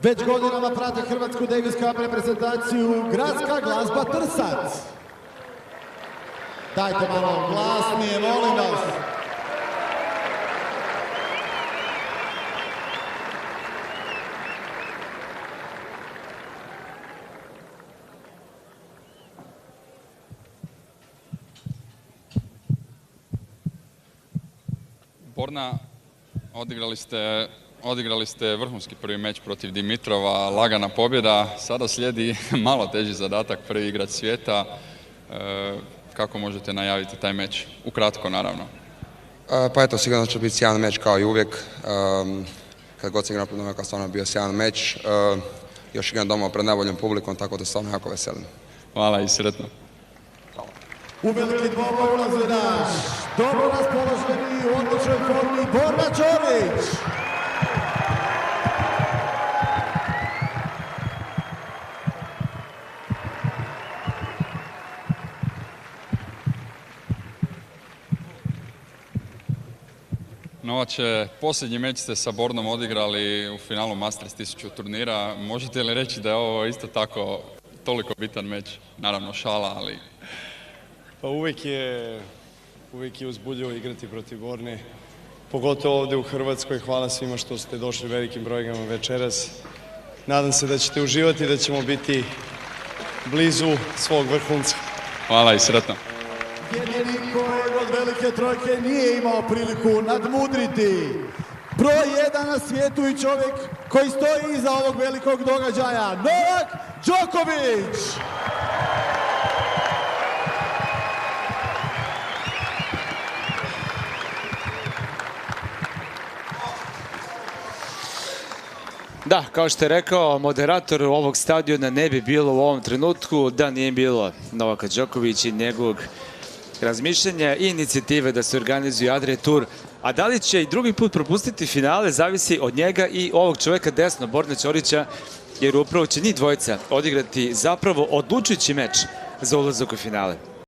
Već godinama prate Hrvatsku Davis Cup reprezentaciju Gradska glazba Trsac. Dajte malo glasnije, molim vas. Borna, odigrali ste vrhunski prvi meč protiv Dimitrova, lagana pobjeda. Sada slijedi malo teži zadatak, prvi igrač svijeta. Kako možete najaviti taj meč? Ukratko, naravno. Pa eto, sigurno će biti sjajan meč kao i uvijek. Kad god se igram pred nama, stvarno je bio sjajan meč. Još igram doma pred najboljom publikom, tako da stvarno jako veselim. Hvala i sretno. U veliki dvoboj ulazi naš dobro raspoloženi u odličnoj formi Borna Ćorić. Novače, posljednji meč ste sa Bornom odigrali u finalu Masters 1000 turnira. Možete li reći da je ovo isto tako toliko bitan meč? Naravno šala, ali... Pa uvijek je uzbudljivo igrati protiv Borne, pogotovo ovdje u Hrvatskoj. Hvala svima što ste došli velikim brojkama večeras. Nadam se da ćete uživati i da ćemo biti blizu svog vrhunca. Hvala i sretno. Jedini kojeg od velike trojke nije imao priliku nadmudriti. Broj 1 na svijetu i čovjek koji stoji iza ovog velikog događaja, Novak Đoković. Da, kao što je rekao moderator, ovog stadiona ne bi bilo u ovom trenutku da nije bilo Novaka Đokovića i njegovog razmišljanja i inicijative da se organizuje Adria Tour. A da li će i drugi put propustiti finale zavisi od njega i ovog čovjeka desno, Borna Ćorića, jer upravo će njih dvojica odigrati zapravo odlučujući meč za ulazak u finale.